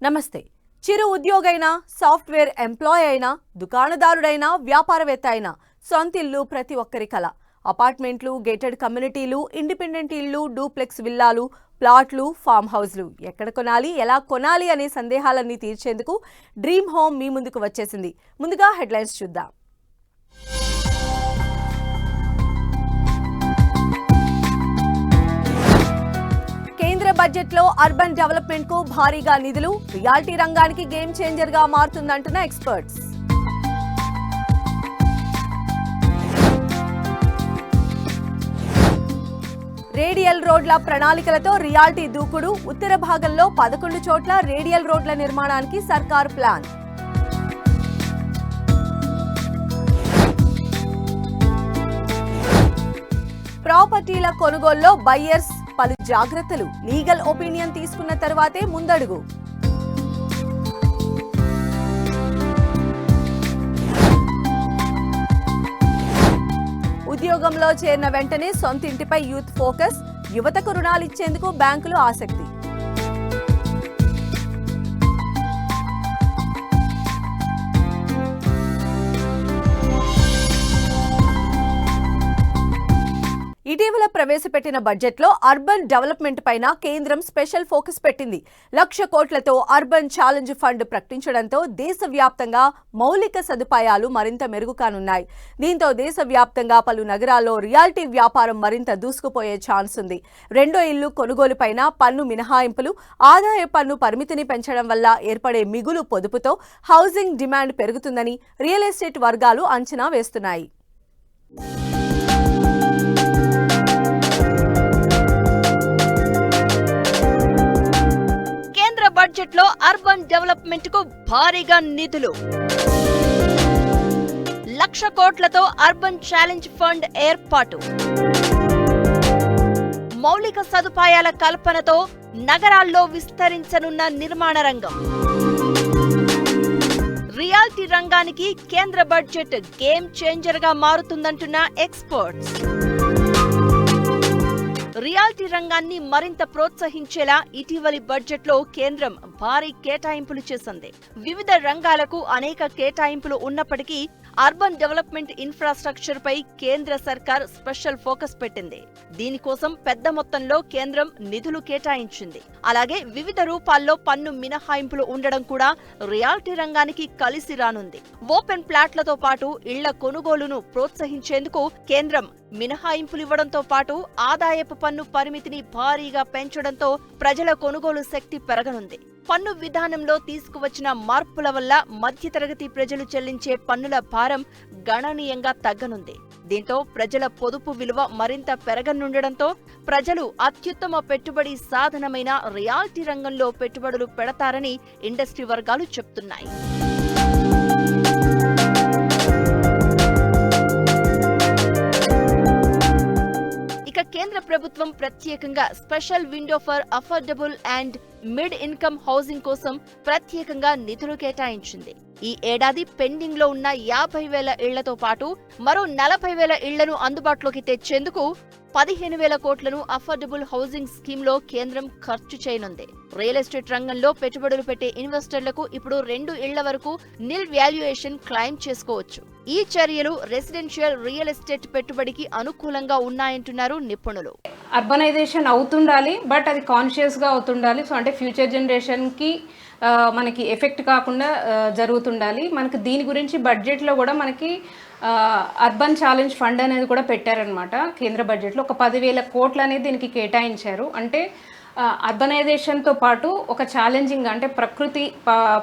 నమస్తే. చిరు ఉద్యోగైనా, software employee అయినా, దుకాణదారుడైనా, వ్యాపారవేత్త అయినా సొంతిల్లు ప్రతి ఒక్కరి కల. అపార్ట్మెంట్లు, గేటెడ్ కమ్యూనిటీలు, ఇండిపెండెంట్ ఇళ్లు, డూప్లెక్స్ విల్లాలు, ప్లాట్లు, ఫామ్ హౌస్లు ఎక్కడ కొనాలి, ఎలా కొనాలి అనే సందేహాలన్నీ తీర్చేందుకు డ్రీమ్ హోమ్ మీ ముందుకు వచ్చేసింది. ముందుగా హెడ్లైన్స్ చూద్దాం. కేంద్ర బడ్జెట్లో అర్బన్ డెవలప్మెంట్ కు భారీగా నిధులు, రియాలిటీ రంగానికి గేమ్ చేంజర్ గా మారుతుందంటున్న ఎక్స్పర్ట్స్. రేడియల్ రోడ్ల ప్రణాళికలతో రియాలిటీ దూకుడు, ఉత్తర భాగంలో 11 చోట్ల రేడియల్ రోడ్ల నిర్మాణానికి సర్కార్ ప్లాన్. ప్రాపర్టీల కొనుగోలులో బయ్యర్స్ పలు జాగ్రత్తలు, లీగల్ ఒపీనియన్ తీసుకున్న తర్వాతే ముందడుగు. ఉద్యోగంలో చేరిన వెంటనే సొంతింటిపై యూత్ ఫోకస్, యువతకు రుణాలిచ్చేందుకు బ్యాంకులు ఆసక్తి. ఇటీవల ప్రవేశపెట్టిన బడ్జెట్లో అర్బన్ డెవలప్మెంట్ పైన కేంద్రం స్పెషల్ ఫోకస్ పెట్టింది. 1,00,000 కోట్లతో అర్బన్ ఛాలెంజ్ ఫండ్ ప్రకటించడంతో దేశవ్యాప్తంగా మౌలిక సదుపాయాలు మరింత మెరుగు కానున్నాయి. దీంతో దేశవ్యాప్తంగా పలు నగరాల్లో రియాలిటీ వ్యాపారం మరింత దూసుకుపోయే ఛాన్స్ ఉంది. రెండో ఇల్లు కొనుగోలుపైన పన్ను మినహాయింపులు, ఆదాయ పన్ను పరిమితిని పెంచడం వల్ల ఏర్పడే మిగులు పొదుపుతో హౌసింగ్ డిమాండ్ పెరుగుతుందని రియల్ ఎస్టేట్ వర్గాలు అంచనా వేస్తున్నాయి. బడ్జెట్ లో అర్బన్ డెవలప్మెంట్ కు భారీగా నిధులు. 1,00,000 కోట్లతో అర్బన్ ఛాలెంజ్ ఫండ్ ఏర్పాటు. మౌలిక సదుపాయాల కల్పనతో నగరాల్లో విస్తరించనున్న నిర్మాణ రంగం. రియాలిటీ రంగానికి కేంద్ర బడ్జెట్ గేమ్ చేంజర్ గా మారుతుందంటున్న ఎక్స్పర్ట్స్. రియాలిటీ రంగాన్ని మరింత ప్రోత్సహించేలా ఇటీవలి బడ్జెట్ లో కేంద్రం భారీ కేటాయింపులు చేసింది. వివిధ రంగాలకు అనేక కేటాయింపులు ఉన్నప్పటికీ అర్బన్ డెవలప్మెంట్ ఇన్ఫ్రాస్ట్రక్చర్ పై కేంద్ర సర్కార్ స్పెషల్ ఫోకస్ పెట్టింది. దీనికోసం పెద్ద మొత్తంలో కేంద్రం నిధులు కేటాయించింది. అలాగే వివిధ రూపాల్లో పన్ను మినహాయింపులు ఉండడం కూడా రియాలిటీ రంగానికి కలిసి రానుంది. ఓపెన్ ప్లాట్లతో పాటు ఇళ్ల కొనుగోలును ప్రోత్సహించేందుకు కేంద్రం మినహాయింపులివ్వడంతో పాటు ఆదాయపు పన్ను పరిమితిని భారీగా పెంచడంతో ప్రజల కొనుగోలు శక్తి పెరగనుంది. పన్ను విధానంలో తీసుకువచ్చిన మార్పుల వల్ల మధ్యతరగతి ప్రజలు చెల్లించే పన్నుల భారం గణనీయంగా తగ్గనుంది. దీంతో ప్రజల పొదుపు విలువ మరింత పెరగనుండడంతో ప్రజలు అత్యుత్తమ పెట్టుబడి సాధనమైన రియాలిటీ రంగంలో పెట్టుబడులు పెడతారని ఇండస్ట్రీ వర్గాలు చెప్తున్నాయి. కేంద్ర ప్రభుత్వం ప్రత్యేకంగా special window for affordable and mid income housing కోసం ప్రత్యేకంగా నిధులు కేటాయించింది. ఈ ఏడాది పెండింగ్ లో ఉన్న 50,000 ఇళ్లతో పాటు మరో 40,000 ఇళ్లను అందుబాటులోకి తెచ్చేందుకు 15,000 కోట్లను అఫోర్డబుల్ హౌసింగ్ స్కీమ్ లో కేంద్రం ఖర్చు చేయనుంది. రియల్ ఎస్టేట్ రంగంలో పెట్టుబడులు పెట్టే ఇన్వెస్టర్లకు ఇప్పుడు 2 ఇళ్ల వరకు నిల్ వాల్యుయేషన్ క్లెయిమ్ చేసుకోవచ్చు. ఈ చర్యలు రెసిడెన్షియల్ రియల్ ఎస్టేట్ పెట్టుబడికి అనుకూలంగా ఉన్నాయంటున్నారు నిపుణులు. అర్బనైజేషన్ అవుతుండాలి, బట్ అది కాన్షియస్ గా అవుతుండాలి. సో అంటే ఫ్యూచర్ జనరేషన్ కి మనకి ఎఫెక్ట్ కాకుండా జరుగుతుండాలి. మనకి దీని గురించి బడ్జెట్లో కూడా మనకి అర్బన్ ఛాలెంజ్ ఫండ్ అనేది కూడా పెట్టారనమాట. కేంద్ర బడ్జెట్లో ఒక 10,000 కోట్లు అనేది దీనికి కేటాయించారు. అంటే అర్బనైజేషన్తో పాటు ఒక ఛాలెంజింగ్ అంటే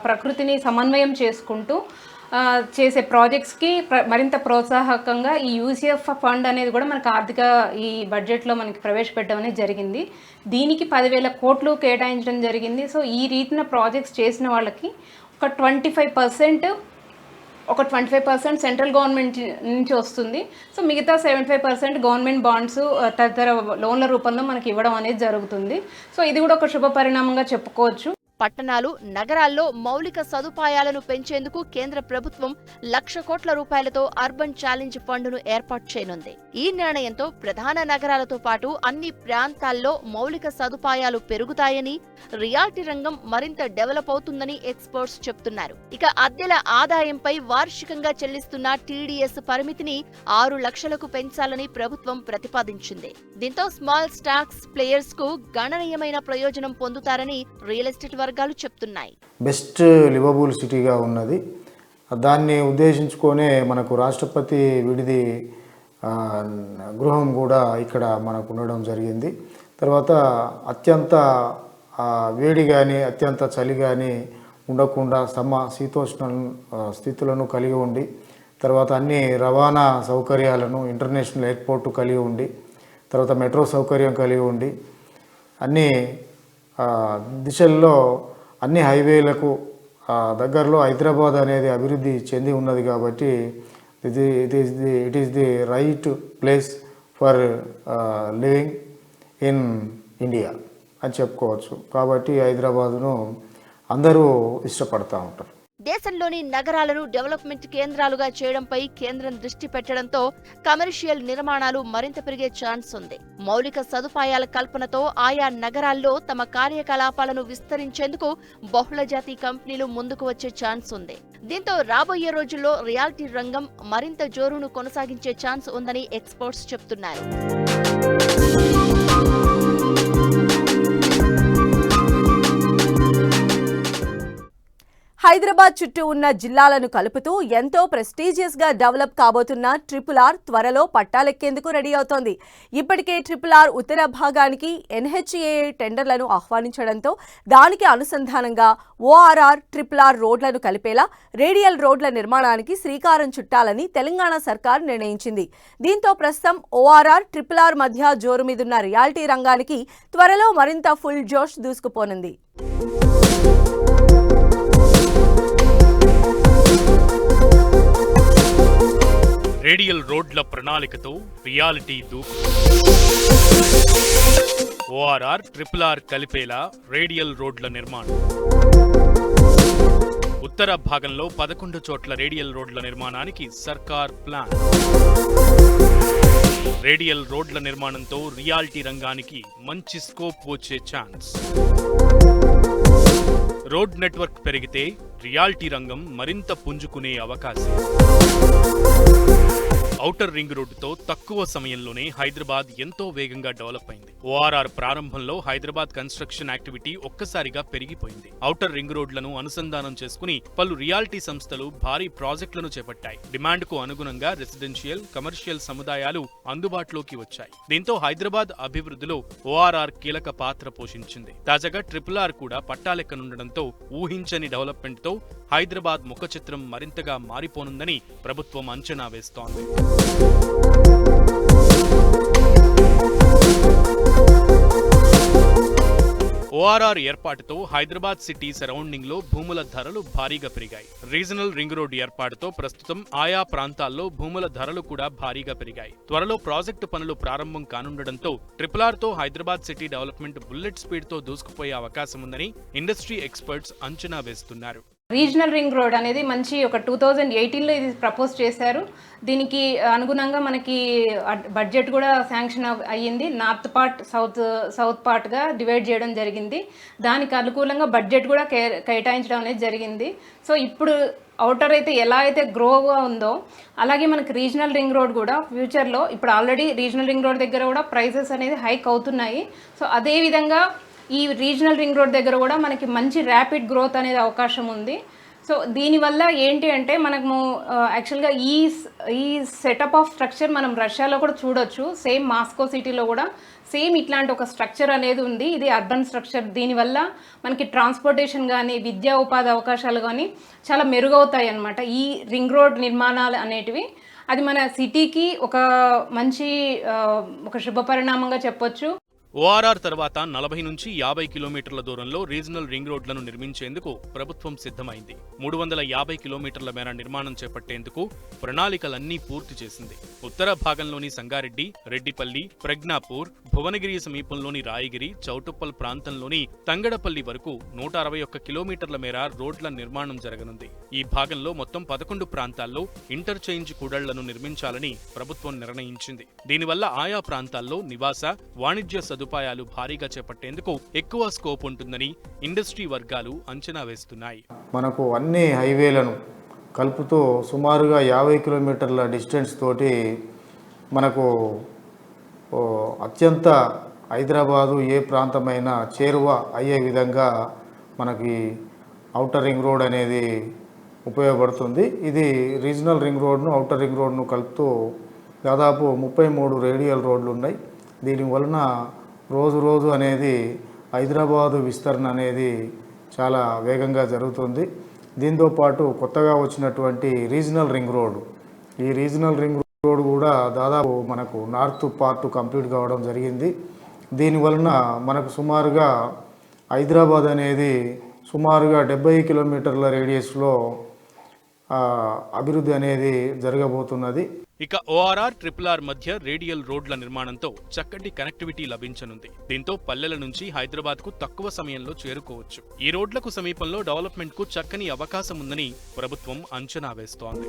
ప్రకృతిని సమన్వయం చేసుకుంటూ చేసే ప్రాజెక్ట్స్కి మరింత ప్రోత్సాహకంగా ఈ యూసీఎఫ్ ఫండ్ అనేది కూడా మనకు ఆర్థిక ఈ బడ్జెట్లో మనకి ప్రవేశపెట్టడం అనేది జరిగింది. దీనికి 10,000 కోట్లు కేటాయించడం జరిగింది. సో ఈ రీతిన ప్రాజెక్ట్స్ చేసిన వాళ్ళకి ఒక 25% సెంట్రల్ గవర్నమెంట్ నుంచి వస్తుంది. సో మిగతా 75% గవర్నమెంట్ బాండ్స్ తదితర లోన్ల రూపంలో మనకి ఇవ్వడం అనేది జరుగుతుంది. సో ఇది కూడా ఒక శుభ పరిణామంగా చెప్పుకోవచ్చు. పట్టణాలు, నగరాల్లో మౌలిక సదుపాయాలను పెంచేందుకు కేంద్ర ప్రభుత్వం 1,00,000 కోట్ల రూపాయలతో అర్బన్ ఛాలెంజ్ ఫండ్ను ఏర్పాటు చేయనుంది. ఈ నిర్ణయంతో ప్రధాన నగరాలతో పాటు అన్ని ప్రాంతాల్లో మౌలిక సదుపాయాలు పెరుగుతాయని, రియాలిటీ రంగం మరింత డెవలప్ అవుతుందని ఎక్స్పర్ట్స్ చెబుతున్నారు. ఇక అద్దెల ఆదాయంపై వార్షికంగా చెల్లిస్తున్న టీడీఎస్ పరిమితిని 6 లక్షలకు పెంచాలని ప్రభుత్వం ప్రతిపాదించింది. దీంతో స్మాల్ స్టాక్స్ ప్లేయర్స్ కు గణనీయమైన ప్రయోజనం పొందుతారని రియల్ ఎస్టేట్ వర్గాలు చెప్తున్నాయి. బెస్ట్ లివబుల్ సిటీగా ఉన్నది. దాన్ని ఉద్దేశించుకొనే మనకు రాష్ట్రపతి విడిది గృహం కూడా ఇక్కడ మనకు ఉండడం జరిగింది. తర్వాత అత్యంత వేడి కానీ అత్యంత చలి కానీ ఉండకుండా శీతోష్ణ స్థితులను కలిగి ఉండి, తర్వాత అన్ని రవాణా సౌకర్యాలను ఇంటర్నేషనల్ ఎయిర్పోర్ట్ కలిగి ఉండి, తర్వాత మెట్రో సౌకర్యం కలిగి ఉండి, అన్ని దిశల్లో అన్ని హైవేలకు దగ్గరలో హైదరాబాద్ అనేది అభివృద్ధి చెంది ఉన్నది. కాబట్టి it is the right place for living in India అని చెప్పుకోవచ్చు. కాబట్టి హైదరాబాదును అందరూ ఇష్టపడతా ఉంటారు. దేశంలోని నగరాలను డెవలప్మెంట్ కేంద్రాలుగా చేయడంపై కేంద్రం దృష్టి పెట్టడంతో కమర్షియల్ నిర్మాణాలు మరింత పెరిగే ఛాన్స్ ఉంది. మౌలిక సదుపాయాల కల్పనతో ఆయా నగరాల్లో తమ కార్యకలాపాలను విస్తరించేందుకు బహుళజాతి కంపెనీలు ముందుకు వచ్చే ఛాన్స్ ఉంది. దీంతో రాబోయే రోజుల్లో రియాలిటీ రంగం మరింత జోరును కొనసాగించే ఛాన్స్ ఉందని ఎక్స్పర్ట్స్ చెబుతున్నారు. హైదరాబాద్ చుట్టూ ఉన్న జిల్లాలను కలుపుతూ ఎంతో ప్రెస్టీజియస్ గా డెవలప్ కాబోతున్న RRR త్వరలో పట్టాలెక్కేందుకు రెడీ అవుతోంది. ఇప్పటికే RRR ఉత్తర భాగానికి NHAI టెండర్లను ఆహ్వానించడంతో దానికి అనుసంధానంగా ORR RRR రోడ్లను కలిపేలా రేడియల్ రోడ్ల నిర్మాణానికి శ్రీకారం చుట్టాలని తెలంగాణ సర్కార్ నిర్ణయించింది. దీంతో ప్రస్తుతం ORR RRR మధ్య జోరు మీదున్న రియాలిటీ రంగానికి త్వరలో మరింత ఫుల్ జోష్ దూసుకుపోనుంది. రేడియల్ రోడ్ల ప్రణాళికతో రియాలిటీ దూకు. ORR RRR కలిపేలా రేడియల్ రోడ్ల నిర్మాణం. ఉత్తర భాగంలో 11 చోట్ల రేడియల్ రోడ్ల నిర్మాణానికి సర్కార్ ప్లాన్. రేడియల్ రోడ్ల నిర్మాణంతో రియాలిటీ రంగానికి మంచి స్కోప్ వచ్చే ఛాన్స్. రోడ్ నెట్వర్క్ పెరిగితే రియాలిటీ రంగం మరింత పుంజుకునే అవకాశం. ఔటర్ రింగ్ రోడ్డుతో తక్కువ సమయంలోనే హైదరాబాద్ ఎంతో వేగంగా డెవలప్ అయింది. ORR ప్రారంభంలో హైదరాబాద్ కన్స్ట్రక్షన్ యాక్టివిటీ ఒక్కసారిగా పెరిగిపోయింది. ఔటర్ రింగ్ రోడ్లను అనుసంధానం చేసుకుని పలు రియాలిటీ సంస్థలు భారీ ప్రాజెక్టులను చేపట్టాయి. డిమాండ్ కు అనుగుణంగా రెసిడెన్షియల్, కమర్షియల్ సముదాయాలు అందుబాటులోకి వచ్చాయి. దీంతో హైదరాబాద్ అభివృద్ధిలో ORR కీలక పాత్ర పోషించింది. తాజాగా RRR కూడా పట్టాలెక్కనుండడంతో ఊహించని డెవలప్మెంట్ తో హైదరాబాద్ ముఖ చిత్రం మరింతగా మారిపోనుందని ప్రభుత్వం అంచనా వేస్తోంది. ORR ఏర్పాటుతో హైదరాబాద్ సిటీ సరౌండింగ్ లో భూముల ధరలు భారీగా పెరిగాయి. రీజనల్ రింగ్ రోడ్ ఏర్పాటుతో ప్రస్తుతం ఆయా ప్రాంతాల్లో భూముల ధరలు కూడా భారీగా పెరిగాయి. త్వరలో ప్రాజెక్టు పనులు ప్రారంభం కానుండడంతో RRR తో Hyderabad city development bullet speed తో దూసుకుపోయే అవకాశం ఉందని ఇండస్ట్రీ ఎక్స్పర్ట్స్ అంచనా వేస్తున్నారు. రీజనల్ రింగ్ రోడ్ అనేది మంచి ఒక 2018లో ఇది ప్రపోజ్ చేశారు. దీనికి అనుగుణంగా మనకి బడ్జెట్ కూడా శాంక్షన్ అయ్యింది. నార్త్ పార్ట్ సౌత్ పార్ట్గా డివైడ్ చేయడం జరిగింది. దానికి అనుకూలంగా బడ్జెట్ కూడా కేటాయించడం అనేది జరిగింది. సో ఇప్పుడు అవుటర్ అయితే ఎలా అయితే గ్రోగా ఉందో అలాగే మనకి రీజనల్ రింగ్ రోడ్ కూడా ఫ్యూచర్లో ఇప్పుడు ఆల్రెడీ రీజనల్ రింగ్ రోడ్ దగ్గర కూడా ప్రైసెస్ అనేది హైక్ అవుతున్నాయి. సో అదేవిధంగా ఈ రీజనల్ రింగ్ రోడ్ దగ్గర కూడా మనకి మంచి ర్యాపిడ్ గ్రోత్ అనేది అవకాశం ఉంది. సో దీనివల్ల ఏంటి అంటే మనము యాక్చువల్గా ఈ సెటప్ ఆఫ్ స్ట్రక్చర్ మనం రష్యాలో కూడా చూడొచ్చు. సేమ్ మాస్కో సిటీలో కూడా సేమ్ ఇట్లాంటి ఒక స్ట్రక్చర్ అనేది ఉంది. ఇది అర్బన్ స్ట్రక్చర్. దీనివల్ల మనకి ట్రాన్స్పోర్టేషన్ కానీ విద్యా ఉపాధి అవకాశాలు కానీ చాలా మెరుగవుతాయి అన్నమాట. ఈ రింగ్ రోడ్ నిర్మాణాలు అనేటివి అది మన సిటీకి ఒక మంచి ఒక శుభ పరిణామంగా చెప్పొచ్చు. ఓఆర్ఆర్ తర్వాత 40 నుంచి 50 కిలోమీటర్ల దూరంలో రీజనల్ రింగ్ రోడ్లను నిర్మించేందుకు ప్రభుత్వం సిద్ధమైంది. 350 కిలోమీటర్ల మేర నిర్మాణం చేపట్టేందుకు ప్రణాళికలన్నీ పూర్తి చేసింది. ఉత్తర భాగంలోని సంగారెడ్డి, రెడ్డిపల్లి, ప్రజ్ఞాపూర్, భువనగిరి సమీపంలోని రాయగిరి, చౌటుప్పల్ ప్రాంతంలోని తంగడపల్లి వరకు 161 కిలోమీటర్ల మేర రోడ్ల నిర్మాణం జరగనుంది. ఈ భాగంలో మొత్తం 11 ప్రాంతాల్లో ఇంటర్చేంజ్ కూడళ్లను నిర్మించాలని ప్రభుత్వం నిర్ణయించింది. దీనివల్ల ఆయా ప్రాంతాల్లో నివాస, వాణిజ్య సదుపాయాలు భారీగా చేపట్టేందుకు ఎక్కువ స్కోప్ ఉంటుందని ఇండస్ట్రీ వర్గాలు అంచనా వేస్తున్నాయి. మనకు అన్ని హైవేలను కలుపుతూ సుమారుగా 50 కిలోమీటర్ల డిస్టెన్స్ తోటి మనకు అత్యంత హైదరాబాదు ఏ ప్రాంతమైనా చేరువ అయ్యే విధంగా మనకి ఔటర్ రింగ్ రోడ్ అనేది ఉపయోగపడుతుంది. ఇది రీజనల్ రింగ్ రోడ్ను, ఔటర్ రింగ్ రోడ్ను కలుపుతూ దాదాపు 33 రేడియల్ రోడ్లు ఉన్నాయి. దీని వలన రోజు అనేది హైదరాబాదు విస్తరణ అనేది చాలా వేగంగా జరుగుతుంది. దీంతోపాటు కొత్తగా వచ్చినటువంటి రీజనల్ రింగ్ రోడ్, ఈ రీజనల్ రింగ్ రోడ్ కూడా దాదాపు మనకు నార్త్ పార్ట్ కంప్లీట్ కావడం జరిగింది. దీనివలన మనకు సుమారుగా హైదరాబాద్ అనేది సుమారుగా 70 కిలోమీటర్ల రేడియస్లో అభివృద్ధి అనేది జరగబోతున్నది. ఇక ఓఆర్ఆర్, RRR మధ్య రేడియల్ రోడ్ల నిర్మాణంతో చక్కటి కనెక్టివిటీ లభించనుంది. దీంతో పల్లెల నుంచి హైదరాబాద్ కు తక్కువ సమయంలో చేరుకోవచ్చు. ఈ రోడ్లకు సమీపంలో డెవలప్మెంట్ కు చక్కని అవకాశం ఉందని ప్రభుత్వం అంచనా వేస్తోంది.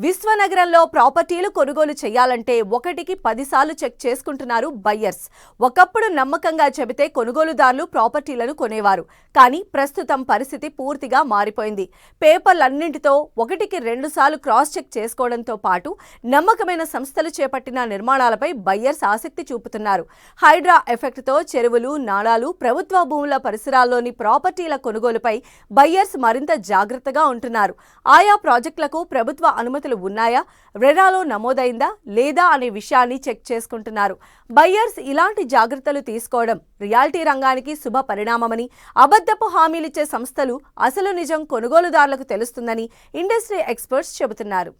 విశ్వనగరంలో ప్రాపర్టీలు కొనుగోలు చేయాలంటే 1కి 10 సార్లు చెక్ చేసుకుంటున్నారు బయ్యర్స్. ఒకప్పుడు నమ్మకంగా చెబితే కొనుగోలుదారులు ప్రాపర్టీలను కొనేవారు. కానీ ప్రస్తుతం పరిస్థితి పూర్తిగా మారిపోయింది. పేపర్లన్నింటితో 1కి 2 సార్లు క్రాస్ చెక్ చేసుకోవడంతో పాటు నమ్మకమైన సంస్థలు చేపట్టిన నిర్మాణాలపై బయ్యర్స్ ఆసక్తి చూపుతున్నారు. హైడ్రా ఎఫెక్ట్తో చెరువులు, నాళాలు, ప్రభుత్వ భూముల పరిసరాల్లోని ప్రాపర్టీల కొనుగోలుపై బయ్యర్స్ మరింత జాగ్రత్తగా ఉంటున్నారు. ఆయా ప్రాజెక్టులకు ప్రభుత్వ అనుమతులు ఉన్నాయా, రెరాలో నమోదైందా లేదా అనే విషయాన్ని చెక్ చేసుకుంటున్నారు. బయ్యర్స్ ఇలాంటి జాగ్రత్తలు తీసుకోవడం రియాలిటీ రంగానికి శుభ పరిణామమని, అబద్ధపు హామీలిచ్చే సంస్థలు అసలు నిజం కొనుగోలుదారులకు తెలుస్తుందని ఇండస్ట్రీ ఎక్స్పర్ట్స్ చెబుతున్నారు.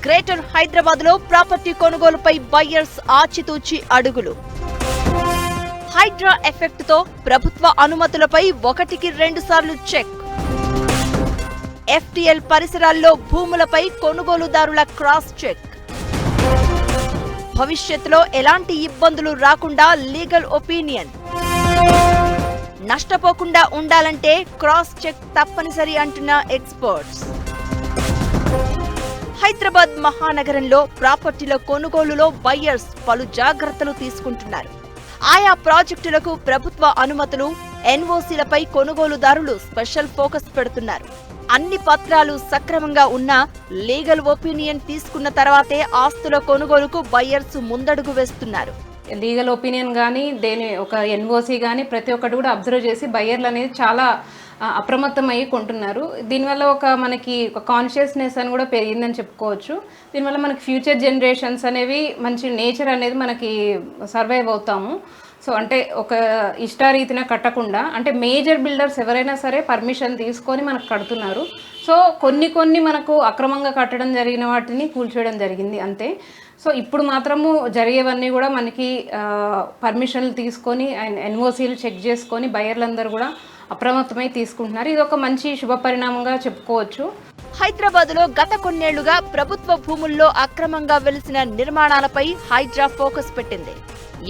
గ్రేటర్ హైదరాబాద్ లో ప్రాపర్టీ కొనుగోలుపై బయ్యర్స్ ఆచితూచి అడుగులు. హైడ్రా ఎఫెక్ట్ తో ప్రభుత్వ అనుమతులపై 1కి 2 సార్లు చెక్. FTL పరిసరాల్లో భూములపై కొనుగోలుదారుల క్రాస్ చెక్. భవిష్యత్తులో ఎలాంటి ఇబ్బందులు రాకుండా లీగల్ ఒపీనియన్. నష్టపోకుండా ఉండాలంటే క్రాస్ చెక్ తప్పనిసరి అంటున్న ఎక్స్పర్ట్స్. హైదరాబాద్ మహానగరంలో ప్రాపర్టీల కొనుగోలులో బయ్యర్స్ పలు జాగ్రత్తలు తీసుకుంటున్నారు. ఆయా ప్రాజెక్టులకు ప్రభుత్వ అనుమతులు, NOCలపై కొనుగోలుదారులు స్పెషల్ ఫోకస్ పెడుతున్నారు. అన్ని పత్రాలు సక్రమంగా ఉన్నా లీగల్ ఒపీనియన్ తీసుకున్న తర్వాతే ఆస్తుల కొనుగోలుకు బయ్యర్స్ ముందడుగు వేస్తున్నారు. లీగల్ ఒపీనియన్ కానీ ఒక NOC కానీ ప్రతి ఒక్కటి కూడా అబ్జర్వ్ చేసి బయ్యర్లు అనేది చాలా అప్రమత్తమై కొంటున్నారు. దీనివల్ల మనకి ఒక కాన్షియస్నెస్ అని కూడా పెరిగిందని చెప్పుకోవచ్చు. దీనివల్ల మనకి ఫ్యూచర్ జనరేషన్స్ అనేవి మంచి నేచర్ అనేది మనకి సర్వైవ్ అవుతాము. సో అంటే ఒక ఇష్టారీతిన కట్టకుండా, అంటే మేజర్ బిల్డర్స్ ఎవరైనా సరే పర్మిషన్ తీసుకొని మనకు కడుతున్నారు. సో కొన్ని మనకు అక్రమంగా కట్టడం జరిగిన వాటిని కూల్చేయడం జరిగింది అంతే. సో ఇప్పుడు మాత్రము జరిగేవన్నీ కూడా మనకి పర్మిషన్లు తీసుకొని NOCలు చెక్ చేసుకొని బయ్యర్లందరూ కూడా అప్రమత్తమై తీసుకుంటున్నారు. ఇది ఒక మంచి శుభ పరిణామంగా చెప్పుకోవచ్చు. హైదరాబాద్ లో గత కొన్నేళ్లుగా ప్రభుత్వ భూముల్లో అక్రమంగా వెలిసిన నిర్మాణాలపై హైడ్రా ఫోకస్ పెట్టింది.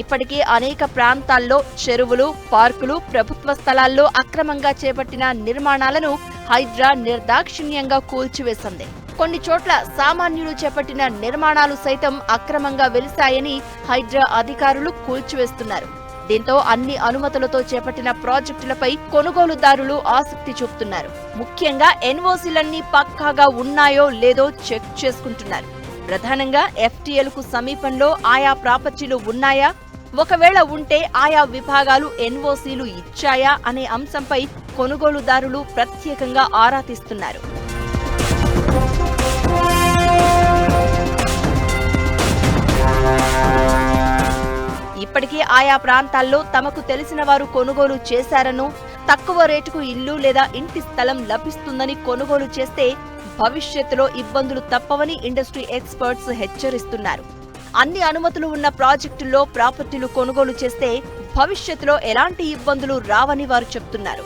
ఇప్పటికే అనేక ప్రాంతాల్లో చెరువులు, పార్కులు, ప్రభుత్వ స్థలాల్లో అక్రమంగా చేపట్టిన నిర్మాణాలను హైడ్రా నిర్దాక్షిణ్యంగా కూల్చివేసింది. కొన్ని చోట్ల సామాన్యులు చేపట్టిన నిర్మాణాలు సైతం అక్రమంగా వెలిశాయని హైడ్రా అధికారులు కూల్చివేస్తున్నారు. దీంతో అన్ని అనుమతులతో చేపట్టిన ప్రాజెక్టులపై కొనుగోలుదారులు ఆసక్తి చూపుతున్నారు. ముఖ్యంగా NOCలన్నీ పక్కాగా ఉన్నాయో లేదో చెక్ చేసుకుంటున్నారు. ప్రధానంగా FTLకు సమీపంలో ఆయా ప్రాపర్టీలు ఉన్నాయా, ఒకవేళ ఉంటే ఆయా విభాగాలు NOCలు ఇచ్చాయా అనే అంశంపై కొనుగోలుదారులు ప్రత్యేకంగా ఆరా తీస్తున్నారు. ఇప్పటికే ఆయా ప్రాంతాల్లో తమకు తెలిసిన వారు కొనుగోలు చేశారనో, తక్కువ రేటుకు ఇల్లు లేదా ఇంటి స్థలం లభిస్తుందని కొనుగోలు చేస్తే భవిష్యత్తులో ఇబ్బందులు తప్పవని ఇండస్ట్రీ ఎక్స్పర్ట్స్ హెచ్చరిస్తున్నారు. అన్ని అనుమతులు ఉన్న ప్రాజెక్టుల్లో ప్రాపర్టీలు కొనుగోలు చేస్తే భవిష్యత్తులో ఎలాంటి ఇబ్బందులు రావని వారు చెప్తున్నారు.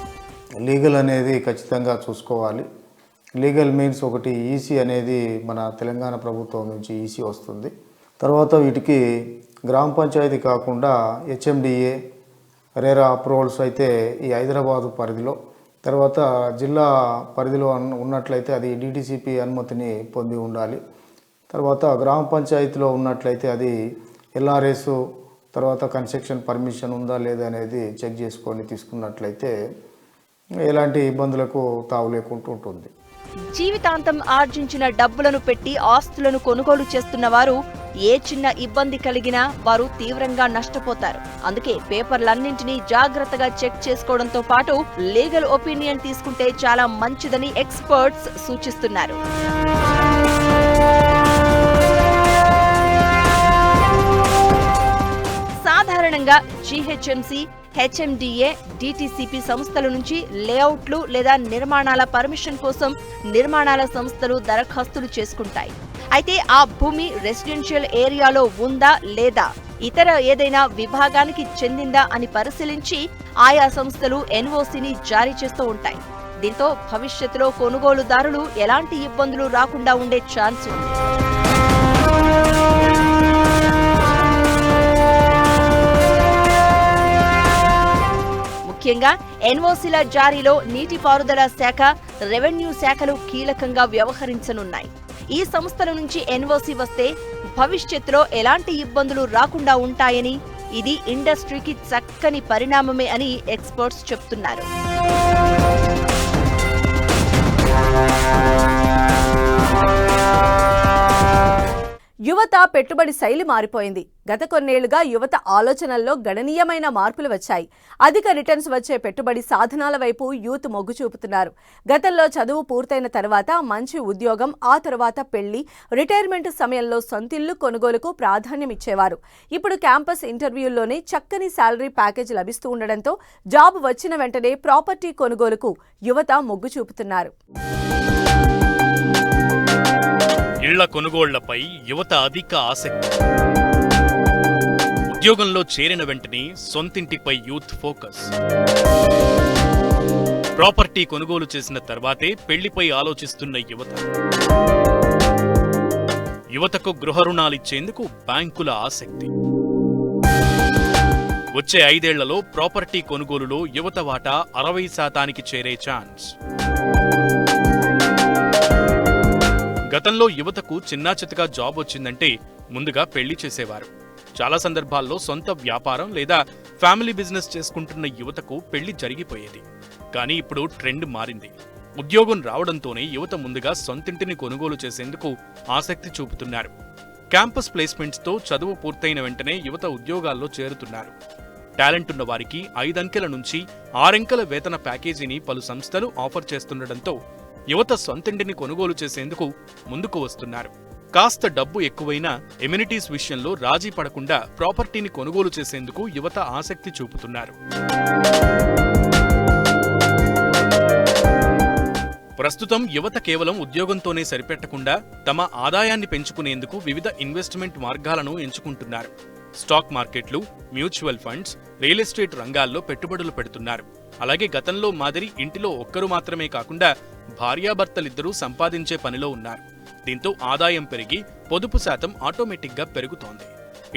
లీగల్ అనేది ఖచ్చితంగా చూసుకోవాలి. లీగల్ మీన్స్ ఒకటి ఈసీ అనేది మన తెలంగాణ ప్రభుత్వం నుంచి ఈసీ వస్తుంది. తర్వాత వీటికి గ్రామ పంచాయతీ కాకుండా హెచ్ఎండిఏ రేరా అప్రూవల్స్ అయితే ఈ హైదరాబాదు పరిధిలో, తర్వాత జిల్లా పరిధిలో ఉన్నట్లయితే అది డిటిసిపి అనుమతిని పొంది ఉండాలి. తర్వాత గ్రామ పంచాయతీలో ఉన్నట్లయితే అది ఎల్ఆర్ఎస్, తర్వాత కన్స్ట్రక్షన్ పర్మిషన్ ఉందా లేదా అనేది చెక్ చేసుకొని తీసుకున్నట్లయితే ఎలాంటి ఇబ్బందులకు తావు లేకుండా ఉంటుంది. జీవితాంతం ఆర్జించిన డబ్బులను పెట్టి ఆస్తులను కొనుగోలు చేస్తున్న వారు ఏ చిన్న ఇబ్బంది కలిగినా వారు తీవ్రంగా నష్టపోతారు. అందుకే పేపర్లన్నింటినీ జాగ్రత్తగా చెక్ చేసుకోవడంతో పాటు లీగల్ ఒపీనియన్ తీసుకుంటే చాలా మంచిదని ఎక్స్పర్ట్స్ సూచిస్తున్నారు. సాధారణంగా జీహెచ్ఎంసీ, హెచ్ఎండిఏ, డిటిసిపి సంస్థల నుంచి లేఅవుట్లు లేదా నిర్మాణాల పర్మిషన్ కోసం నిర్మాణాల సంస్థలు దరఖాస్తులు చేసుకుంటాయి. అయితే ఆ భూమి రెసిడెన్షియల్ ఏరియాలో ఉందా లేదా, ఇతర ఏదైనా విభాగానికి చెందిందా అని పరిశీలించి ఆయా సంస్థలు ఎన్ఓసిని జారీ చేస్తూ ఉంటాయి. దీంతో భవిష్యత్తులో కొనుగోలుదారులు ఎలాంటి ఇబ్బందులు రాకుండా ఉండే ఛాన్స్ ఉంది. ముఖ్యంగా ఎన్ఓసీల జారీలో నీటిపారుదల శాఖ, రెవెన్యూ శాఖలు కీలకంగా వ్యవహరించనున్నాయి. ఈ సంస్థల నుంచి ఎన్ఓసీ వస్తే భవిష్యత్తులో ఎలాంటి ఇబ్బందులు రాకుండా ఉంటాయని, ఇది ఇండస్ట్రీకి చక్కని పరిణామమే అని ఎక్స్పర్ట్స్ చెప్తున్నారు. యువత పెట్టుబడి శైలి మారిపోయింది. గత కొన్నేళ్లుగా యువత ఆలోచనల్లో గణనీయమైన మార్పులు వచ్చాయి. అధిక రిటర్న్స్ వచ్చే పెట్టుబడి సాధనాల వైపు యూత్ మొగ్గు చూపుతున్నారు. గతంలో చదువు పూర్తయిన తర్వాత మంచి ఉద్యోగం, ఆ తర్వాత పెళ్లి, రిటైర్మెంట్ సమయంలో సొంతిల్లు కొనుగోలుకు ప్రాధాన్యం ఇచ్చేవారు. ఇప్పుడు క్యాంపస్ ఇంటర్వ్యూల్లోనే చక్కని శాలరీ ప్యాకేజ్ లభిస్తూ ఉండడంతో జాబ్ వచ్చిన వెంటనే ప్రాపర్టీ కొనుగోలుకు యువత మొగ్గు చూపుతున్నారు. ఇళ్ల కొనుగోళ్లపై యువత అధిక ఆసక్తి. ఉద్యోగంలో చేరిన వెంటనే సొంతింటిపై యూత్ ఫోకస్. ప్రాపర్టీ కొనుగోలు చేసిన తర్వాతే పెళ్లిపై ఆలోచిస్తున్న యువత. యువతకు గృహ రుణాలిచ్చేందుకు బ్యాంకుల ఆసక్తి. వచ్చే 5 ఏళ్లలో ప్రాపర్టీ కొనుగోలులో యువత వాటా 60% చేరే ఛాన్స్. గతంలో యువతకు చిన్నాచితగా జాబ్ వచ్చిందంటే ముందుగా పెళ్లి చేసేవారు. చాలా సందర్భాల్లో సొంత వ్యాపారం లేదా ఫ్యామిలీ బిజినెస్ చేసుకుంటున్న యువతకు పెళ్లి జరిగిపోయేది. కానీ ఇప్పుడు ట్రెండ్ మారింది. ఉద్యోగం రావడంతోనే యువత ముందుగా సొంతింటిని కొనుగోలు చేసేందుకు ఆసక్తి చూపుతున్నారు. క్యాంపస్ ప్లేస్మెంట్స్తో చదువు పూర్తయిన వెంటనే యువత ఉద్యోగాల్లో చేరుతున్నారు. టాలెంట్ ఉన్న వారికి 5 అంకెల నుంచి 6 అంకెల వేతన ప్యాకేజీని పలు సంస్థలు ఆఫర్ చేస్తుండటంతో యువత సొంతింటిని కొనుగోలు చేసేందుకు ముందుకు వస్తున్నారు. కాస్త డబ్బు ఎక్కువైనా ఎమ్యూనిటీస్ విషయంలో రాజీ పడకుండా ప్రాపర్టీని కొనుగోలు చేసేందుకు యువత ఆసక్తి చూపుతున్నారు. ప్రస్తుతం యువత కేవలం ఉద్యోగంతోనే సరిపెట్టకుండా తమ ఆదాయాన్ని పెంచుకునేందుకు వివిధ ఇన్వెస్ట్మెంట్ మార్గాలను ఎంచుకుంటున్నారు. స్టాక్ మార్కెట్లు, మ్యూచువల్ ఫండ్స్, రియల్ ఎస్టేట్ రంగాల్లో పెట్టుబడులు పెడుతున్నారు. అలాగే గతంలో మాదిరి ఇంటిలో ఒక్కరు మాత్రమే కాకుండా భార్యాభర్తలిద్దరూ సంపాదించే పనిలో ఉన్నారు. దీంతో ఆదాయం పెరిగి పొదుపు శాతం ఆటోమేటిక్గా పెరుగుతోంది.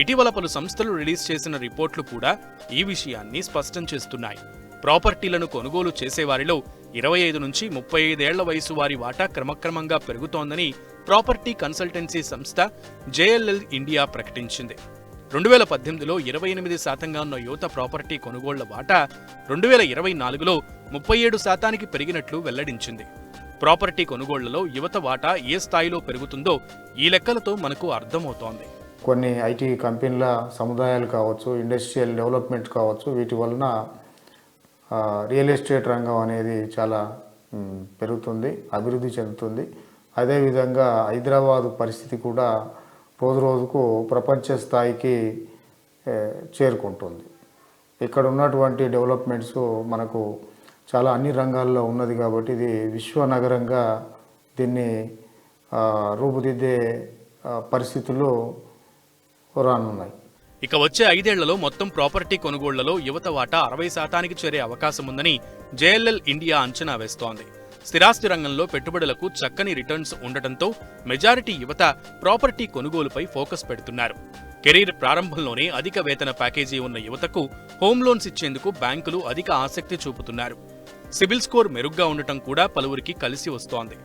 ఇటీవల పలు సంస్థలు రిలీజ్ చేసిన రిపోర్ట్లు కూడా ఈ విషయాన్ని స్పష్టం చేస్తున్నాయి. ప్రాపర్టీలను కొనుగోలు చేసేవారిలో 25 నుంచి 35 ఏళ్ల వయసు వారి వాటా క్రమక్రమంగా పెరుగుతోందని ప్రాపర్టీ కన్సల్టెన్సీ సంస్థ జేఎల్ఎల్ ఇండియా ప్రకటించింది. 2018లో 28% ఉన్న యువత ప్రాపర్టీ కొనుగోళ్ల వాటా 2024లో 37% పెరిగినట్లు వెల్లడించింది. ప్రాపర్టీ కొనుగోళ్లలో యువత వాటా ఏ స్థాయిలో పెరుగుతుందో ఈ లెక్కలతో మనకు అర్థమవుతోంది. కొన్ని ఐటీ కంపెనీల సముదాయాలు కావచ్చు, ఇండస్ట్రియల్ డెవలప్మెంట్ కావచ్చు, వీటి వలన రియల్ ఎస్టేట్ రంగం అనేది చాలా పెరుగుతుంది, అభివృద్ధి చెందుతుంది. అదేవిధంగా హైదరాబాదు పరిస్థితి కూడా రోజు రోజుకు ప్రపంచ స్థాయికి చేరుకుంటుంది. ఇక్కడ ఉన్నటువంటి డెవలప్మెంట్స్ మనకు చాలా అన్ని రంగాల్లో ఉన్నది కాబట్టి ఇది విశ్వనగరంగా దీన్ని రూపుదిద్దే పరిస్థితుల్లో రానున్నాయి. ఇక వచ్చే 5 ఏళ్లలో మొత్తం ప్రాపర్టీ కొనుగోళ్లలో యువత వాటా 60% చేరే అవకాశం ఉందని జేఎల్ఎల్ ఇండియా అంచనా వేస్తోంది. స్థిరాస్తి రంగంలో పెట్టుబడులకు చక్కని రిటర్న్స్ ఉండటంతో మెజారిటీ యువత ప్రాపర్టీ కొనుగోలుపై ఫోకస్ పెడుతున్నారు. కెరీర్ ప్రారంభంలోనే అధిక వేతన ప్యాకేజీ ఉన్న యువతకు హోమ్ లోన్స్ ఇచ్చేందుకు బ్యాంకులు అధిక ఆసక్తి చూపుతున్నారు. సిబిల్ స్కోర్ మెరుగ్గా ఉండటం కూడా పలువురికి కలిసి వస్తోంది.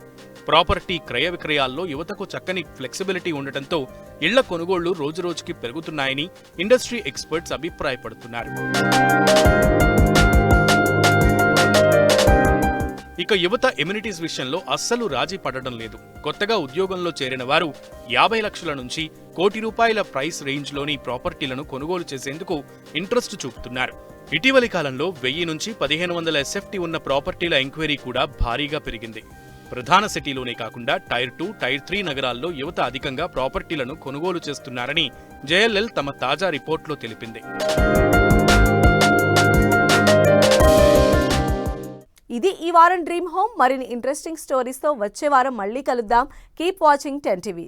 ప్రాపర్టీ క్రయ విక్రయాల్లో యువతకు చక్కని ఫ్లెక్సిబిలిటీ ఉండటంతో ఇళ్ల కొనుగోళ్లు రోజురోజుకి పెరుగుతున్నాయని ఇండస్ట్రీ ఎక్స్పర్ట్స్ అభిప్రాయపడుతున్నారు. ఇక యువత ఎమ్యూనిటీస్ విషయంలో అస్సలు రాజీ పడడం లేదు. కొత్తగా ఉద్యోగంలో చేరిన వారు 50 లక్షల నుంచి ₹1 కోటి ప్రైస్ రేంజ్లోని ప్రాపర్టీలను కొనుగోలు చేసేందుకు ఇంట్రెస్ట్ చూపుతున్నారు. ఇటీవలి కాలంలో 1000 నుంచి 1500 SFT ఉన్న ప్రాపర్టీల ఎంక్వైరీ కూడా భారీగా పెరిగింది. ప్రధాన సిటీలోనే కాకుండా టైర్ 2, టైర్ 3 నగరాల్లో యువత అధికంగా ప్రాపర్టీలను కొనుగోలు చేస్తున్నారని జేఎల్ఎల్ తమ తాజా రిపోర్ట్లో తెలిపింది. ఇది ఈ వారం డ్రీమ్ హోమ్. మరిన్ని ఇంట్రెస్టింగ్ స్టోరీస్తో వచ్చే వారం మళ్ళీ కలుద్దాం. Keep watching 10 TV.